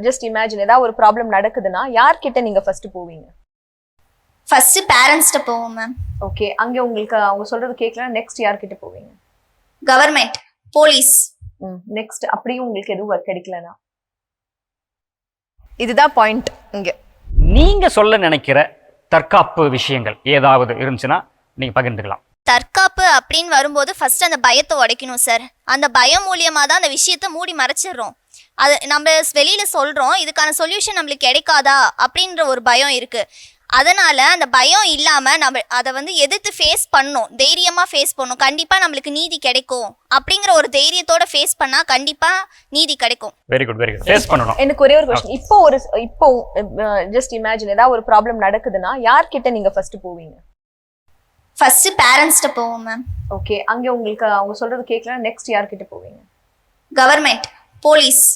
Just imagine ஏதாவது ஒரு problem நடக்குதுன்னா யார்கிட்ட நீங்க ஃபர்ஸ்ட் போவீங்க? ஃபர்ஸ்ட் பேரண்ட்ஸ்ட்ட போவோம் மேம். ஓகே, அங்க உங்களுக்கு அவங்க சொல்றது கேட்கலனா நெக்ஸ்ட் யார்கிட்ட போவீங்க? Government, police. நெக்ஸ்ட் அப்படியும் உங்களுக்கு எதுவும் ஒர்க் கிடைக்கலனா? இதுதான் பாயிண்ட். இங்க நீங்க சொல்ல நினைக்கிற தற்காப்பு விஷயங்கள் ஏதாவது இருந்துச்சுன்னா நீங்க பகிர்ந்துக்கலாம். தற்காப்பு அப்படின்னு வரும்போது ஃபர்ஸ்ட் அந்த பயத்தை உடைக்கணும் சார். அந்த பயம் மூலியமா தான் அந்த விஷயத்த மூடி மறைச்சிடுறோம். அது நம்ம வெளியில சொல்றோம், இதுக்கான சொல்யூஷன் நம்மளுக்கு கிடைக்காதா அப்படின்ற ஒரு பயம் இருக்கு. அதனால அந்த பயம் இல்லாம நம்ம அதை எதிர்த்து ஃபேஸ் பண்ணணும், தைரியமா ஃபேஸ் பண்ணணும். கண்டிப்பா நம்மளுக்கு நீதி கிடைக்கும் அப்படிங்கிற ஒரு தைரியத்தோட ஃபேஸ் பண்ணா கண்டிப்பா நீதி கிடைக்கும். Very good, very good. Face பண்ணணும். எனக்கு ஒரே ஒரு क्वेश्चन. இப்போ ஜஸ்ட் இமேஜின் ஏதாவது ஒரு ப்ராப்ளம் நடக்குதுன்னா யார்கிட்ட நீங்க ஃபர்ஸ்ட் போவீங்க? ஃபர்ஸ்ட் பேரண்ட்ஸ்ட்ட போவோம் மேம். ஓகே, அங்க உங்களுக்கு அவங்க சொல்றது கேட்கலனா நெக்ஸ்ட் யார்கிட்ட போவீங்க? Government, police.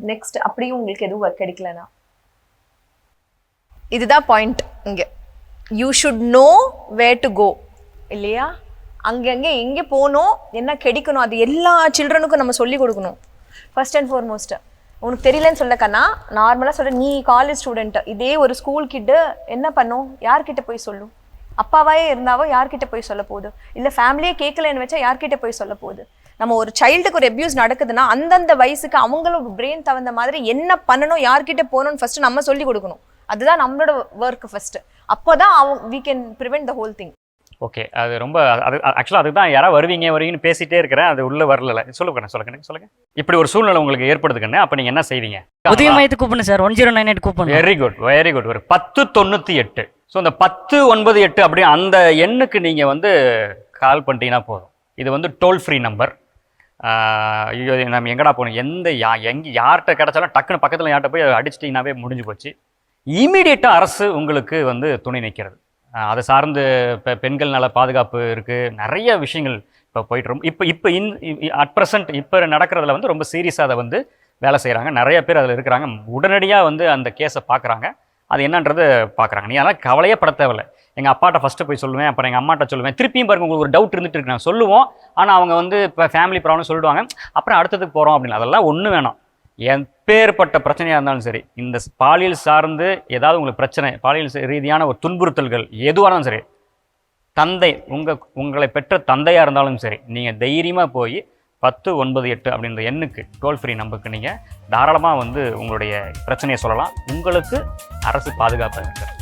நெக்ஸ்ட் அப்படியும் உங்களுக்கு எதுவும் ஒர்க் கிடைக்கலனா? இதுதான் பாயிண்ட். இங்க you should know where to go இல்லையா? அங்கங்கே எங்கே போகணும், என்ன கிடைக்கணும், அது எல்லா சில்ட்ரனுக்கும் நம்ம சொல்லி கொடுக்கணும். ஃபர்ஸ்ட் அண்ட் ஃபார்மோஸ்ட் உனக்கு தெரியலன்னு சொல்லக்கன்னா நார்மலாக சொல்ல, நீ காலேஜ் ஸ்டூடெண்ட், இதே ஒரு ஸ்கூல் கிட்ட என்ன பண்ணும், யார்கிட்ட போய் சொல்லும்? அப்பாவே இருந்தாவோ யார்கிட்ட போய் சொல்ல போகுது? இல்லை ஃபேமிலியே கேட்கலன்னு வச்சா யார்கிட்ட போய் சொல்ல போகுது? நம்ம ஒரு சைல்டுக்கு ஒரு அப்யூஸ் நடக்குதுன்னா அந்தந்த வயசுக்கு அவங்களோட பிரெயின் தகுந்த மாதிரி என்ன பண்ணணும், யார்கிட்ட போகணும்னு ஃபர்ஸ்ட் நம்ம சொல்லி கொடுக்கணும். அதுதான் நம்மளோட ஒர்க் ஃபர்ஸ்ட். அப்போதான் we can prevent the whole thing. Okay, அது ரொம்ப அது ஆக்சுவலாக அதுக்கு தான் யாராவது வருவீங்கன்னு பேசிட்டே இருக்கிறேன், அது உள்ள வரல. சொல்லுங்க. இப்படி ஒரு சூழ்நிலை உங்களுக்கு ஏற்படுதுக்கண்ணே, அப்போ நீங்கள் என்ன செய்வீங்க? உதவி மையத்துக்கு கூப்பிடுங்க சார், 1098 கூப்பிடுங்க. Very good, very good. ஒரு 1098. ஸோ அந்த 1098 அப்படி அந்த எண்ணுக்கு நீங்கள் கால் பண்ணிட்டீங்கன்னா போதும். இது டோல் ஃப்ரீ நம்பர். ஐயோ நம்ம எங்கடா போகணும், எங்கே யார்கிட்ட கிடைச்சாலும் டக்குன்னு பக்கத்தில் யார்கிட்ட போய் அடிச்சிட்டிங்கனாவே முடிஞ்சு போச்சு. இமீடியட்டாக அரசு உங்களுக்கு துணை நிற்கிறது. அதை சார்ந்து இப்போ பெண்கள் நல பாதுகாப்பு இருக்குது, நிறைய விஷயங்கள் இப்போ போயிட்டுரும். இப்போ அட் ப்ரெசன்ட் இப்போ நடக்கிறதுல ரொம்ப சீரியஸாக அதை வேலை செய்கிறாங்க. நிறைய பேர் அதில் இருக்கிறாங்க. உடனடியாக அந்த கேஸை பார்க்குறாங்க, அது என்னன்றது பார்க்குறாங்க. நீ அதெல்லாம் கவலையே பட தேவையில்லை. எங்கள் அப்பாட்ட ஃபஸ்ட்டு போய் சொல்லுவேன், அப்புறம் எங்கள் அம்மாட்ட சொல்லுவேன். திருப்பியும் பாருங்க, உங்களுக்கு ஒரு டவுட் இருந்துட்டு இருக்கு, நாங்கள் சொல்லுவோம். ஆனால் அவங்க இப்போ ஃபேமிலி ப்ராப்ளம் சொல்லிடுவாங்க, அப்புறம் அடுத்ததுக்கு போகிறோம் அப்படின்னு. அதெல்லாம் ஒன்றும் வேணாம். எப்பேற்பட்ட பிரச்சனையாக இருந்தாலும் சரி, இந்த பாலியல் சார்ந்து ஏதாவது உங்களுக்கு பிரச்சனை, பாலியல் ரீதியான ஒரு துன்புறுத்தல்கள் எதுவாக இருந்தாலும் சரி, தந்தை உங்களை பெற்ற தந்தையாக இருந்தாலும் சரி, நீங்கள் தைரியமாக போய் 1098 அப்படின்ற எண்ணுக்கு, டோல் ஃப்ரீ நம்பருக்கு நீங்கள் தாராளமாக உங்களுடைய பிரச்சனையை சொல்லலாம். உங்களுக்கு அரசு பாதுகாப்பாக இருக்கிறது.